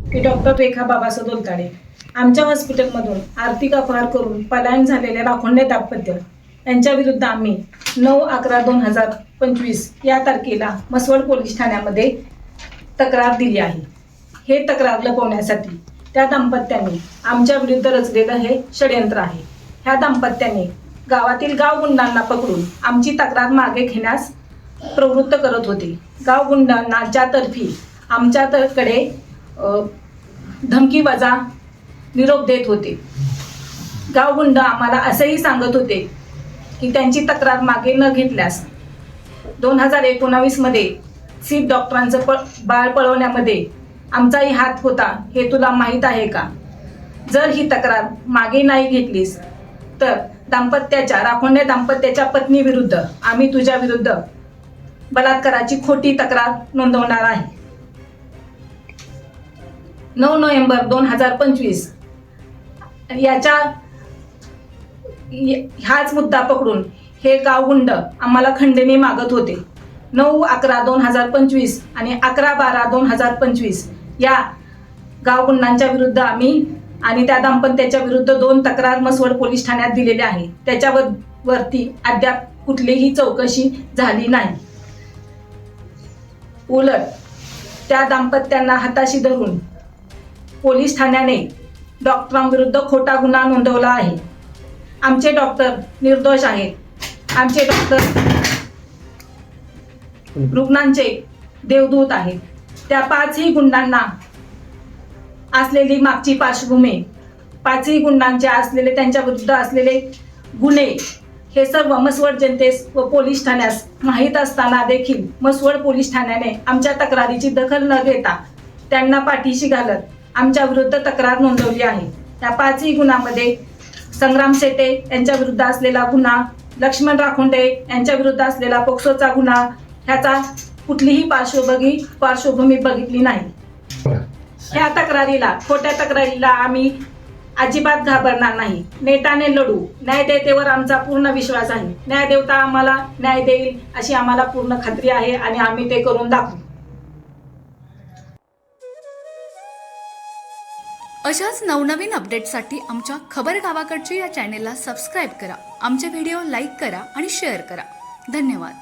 की डॉक्टर रेखा बाबासाहेब दोलताडे आमच्या हॉस्पिटलमधून आर्थिक अपहार करून पलायन झालेले राखोंडे दाम्पत्य यांच्या विरुद्ध आम्ही 9/11/2025 या तारखेला मसवड पोलीस ठाण्यामध्ये तक्रार दिली आहे। हे तक्रार लपवण्यासाठी त्या दाम्पत्याने आमच्या विरुद्ध रचलेलं हे षडयंत्र आहे। ह्या दाम्पत्याने गावातील गाव गुंडांना पकडून आमची तक्रार मागे घेण्यास प्रवृत्त करत होते। गाव गुंडांना तर्फी आमच्याकडे धमकी वजा निरोप देत होते। गाव गुंड आम्हाला असंही सांगत होते की त्यांची तक्रार मागे न घेतल्यास 2019 मध्ये सीट डॉक्टरांचं बाळ पळवण्यामध्ये आमचाही हात होता हे तुला माहीत आहे का? जर ही तक्रार मागे नाही घेतलीस तर राखोंडे दाम्पत्याच्या पत्नी विरुद्ध आम्ही तुझ्या विरुद्ध बलात्काराची खोटी तक्रार नोंदवणार आहे। 9 नोव्हेंबर 2025 हाच मुद्दा पकडून हे गावगुंड आम्हाला खंडणी मागत होते। 9/11/2025 आणि 11/12/2025 या गावगुंडांच्या विरुद्ध आम्ही आणि त्या दाम्पत्याच्या विरुद्ध 2 तक्रार मसवड पोलीस ठाण्यात दिलेल्या आहे। त्याच्यावरती अद्याप कुठलीही चौकशी झाली नाही। उलट त्या दाम्पत्यांना हाताशी धरून पोलीस ठाण्याने डॉक्टरांविरुद्ध खोटा गुन्हा नोंदवला आहे। आमचे डॉक्टर निर्दोष आहेत। आमचे डॉक्टर रुग्णांचे देवदूत आहेत। त्या 5ही गुंडांना असलेली मागची पार्श्वभूमी, 5ही गुंडांचे असलेले त्यांच्या विरुद्ध असलेले गुन्हे हे सर्व मसवड जनतेस व पोलीस ठाण्यास माहीत असताना देखील मसवड पोलीस ठाण्याने आमच्या तक्रारीची दखल न घेता त्यांना पाठीशी घालत आमच्या विरुद्ध तक्रार नोंदवली आहे। त्या 5ही गुन्ह्यामध्ये संग्राम सेटे यांच्या विरुद्ध असलेला गुन्हा, लक्ष्मण राखोंडे यांच्या विरुद्ध असलेला पोक्सोचा गुन्हा ह्याचा कुठलीही पार्श्वभूमी बघितली नाही। ह्या खोट्या तक्रारीला आम्ही अजिबात घाबरणार नाही। नेटाने लढू। न्यायदेवतेवर आमचा पूर्ण विश्वास आहे। न्यायदेवता आम्हाला न्याय देईल अशी आम्हाला पूर्ण खात्री आहे आणि आम्ही ते करून दाखवू। अशाच नवनवीन अपडेट्ससाठी आमच्या खबर गावाकडची या चॅनेलला सबस्क्राईब करा, आमचे व्हिडिओ लाईक करा आणि शेअर करा। धन्यवाद।